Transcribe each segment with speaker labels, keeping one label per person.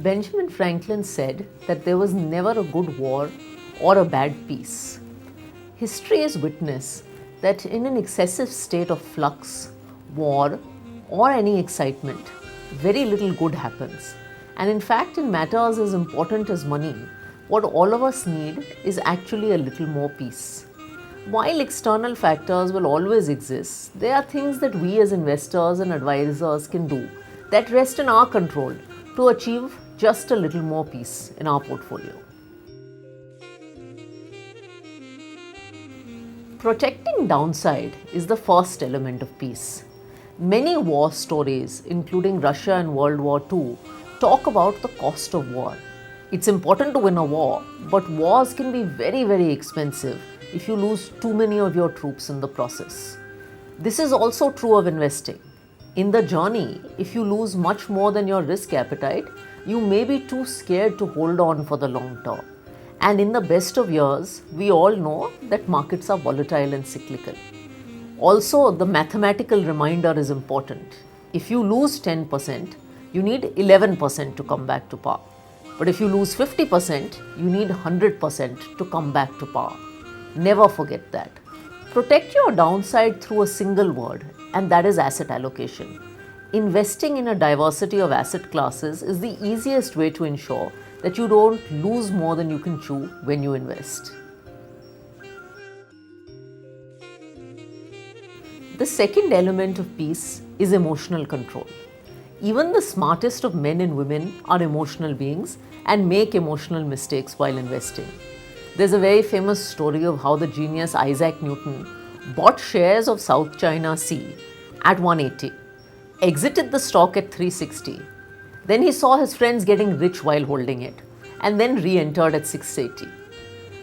Speaker 1: Benjamin Franklin said that there was never a good war or a bad peace. History is witness that in an excessive state of flux, war, or any excitement, very little good happens. And in fact, in matters as important as money, what all of us need is actually a little more peace. While external factors will always exist, there are things that we as investors and advisors can do that rest in our control to achieve just a little more peace in our portfolio. Protecting downside is the first element of peace. Many war stories, including Russia and World War II, talk about the cost of war. It's important to win a war, but wars can be very, very expensive if you lose too many of your troops in the process. This is also true of investing. In the journey, if you lose much more than your risk appetite, you may be too scared to hold on for the long term. And in the best of years, we all know that markets are volatile and cyclical. Also, the mathematical reminder is important. If you lose 10%, you need 11% to come back to par. But if you lose 50%, you need 100% to come back to par. Never forget that. Protect your downside through a single word, and that is asset allocation. Investing in a diversity of asset classes is the easiest way to ensure that you don't lose more than you can chew when you invest. The second element of peace is emotional control. Even the smartest of men and women are emotional beings and make emotional mistakes while investing. There's a very famous story of how the genius Isaac Newton bought shares of South China Sea at 180, exited the stock at 360. Then he saw his friends getting rich while holding it, and then re-entered at 680.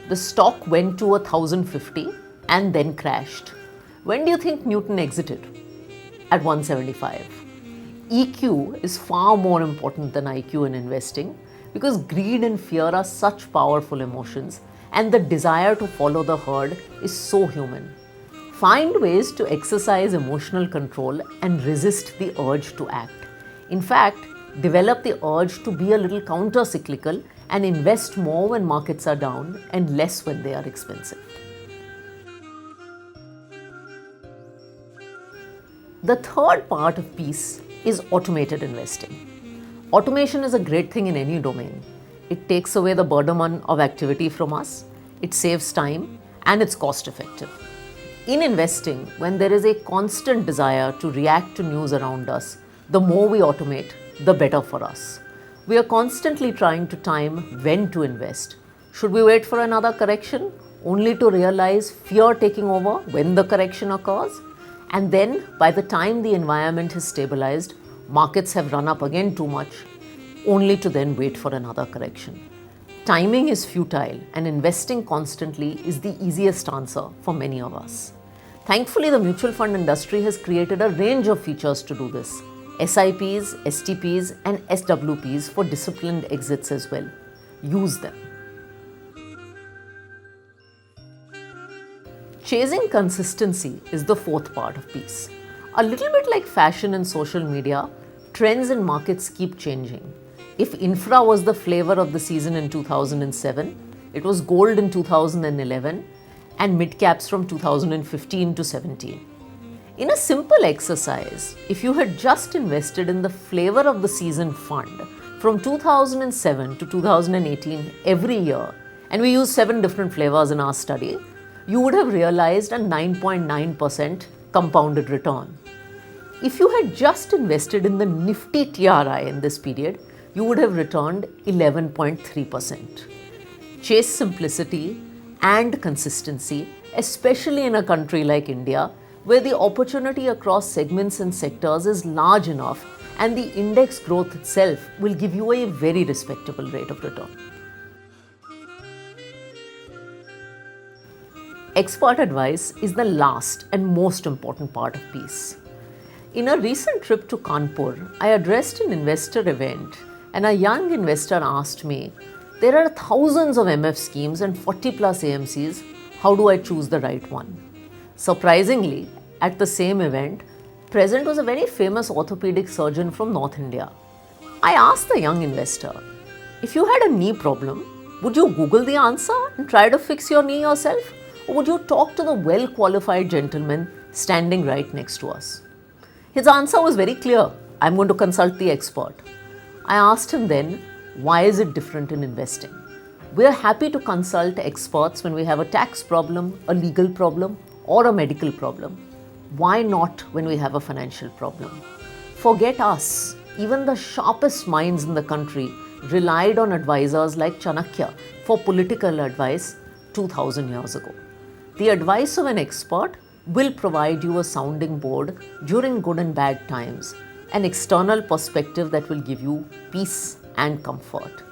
Speaker 1: The stock went to 1050 and then crashed. When do you think Newton exited? At 175. EQ is far more important than IQ in investing because greed and fear are such powerful emotions, and the desire to follow the herd is so human. Find ways to exercise emotional control and resist the urge to act. In fact, develop the urge to be a little counter-cyclical and invest more when markets are down and less when they are expensive. The third part of peace is automated investing. Automation is a great thing in any domain. It takes away the burden of activity from us, it saves time, and it's cost effective. In investing, when there is a constant desire to react to news around us, the more we automate, the better for us. We are constantly trying to time when to invest. Should we wait for another correction only to realize fear taking over when the correction occurs? And then by the time the environment has stabilized, markets have run up again too much, only to then wait for another correction. Timing is futile, and investing constantly is the easiest answer for many of us. Thankfully, the mutual fund industry has created a range of features to do this. SIPs, STPs, and SWPs for disciplined exits as well. Use them. Chasing consistency is the fourth part of peace. A little bit like fashion and social media, trends in markets keep changing. If infra was the flavor of the season in 2007, it was gold in 2011 and mid-caps from 2015 to 17. In a simple exercise, if you had just invested in the flavor of the season fund from 2007 to 2018 every year, and we used 7 different flavors in our study, you would have realized a 9.9% compounded return. If you had just invested in the Nifty TRI in this period, you would have returned 11.3%. Chase simplicity and consistency, especially in a country like India, where the opportunity across segments and sectors is large enough and the index growth itself will give you a very respectable rate of return. Expert advice is the last and most important part of peace. In a recent trip to Kanpur, I addressed an investor event and a young investor asked me, "There are thousands of MF schemes and 40 plus AMCs, how do I choose the right one?" Surprisingly, at the same event, present was a very famous orthopedic surgeon from North India. I asked the young investor, If you had a knee problem, would you Google the answer and try to fix your knee yourself? Or would you talk to the well-qualified gentleman standing right next to us? His answer was very clear. I'm going to consult the expert. I asked him then, why is it different in investing? We are happy to consult experts when we have a tax problem, a legal problem, or a medical problem. Why not when we have a financial problem? Forget us. Even the sharpest minds in the country relied on advisors like Chanakya for political advice 2000 years ago. The advice of an expert will provide you a sounding board during good and bad times, an external perspective that will give you peace and comfort.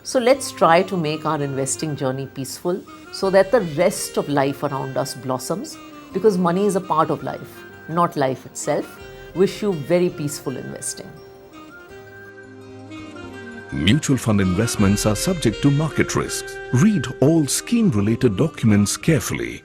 Speaker 1: So let's try to make our investing journey peaceful so that the rest of life around us blossoms, because money is a part of life, not life itself. Wish you very peaceful investing.
Speaker 2: Mutual fund investments are subject to market risks. Read all scheme-related documents carefully.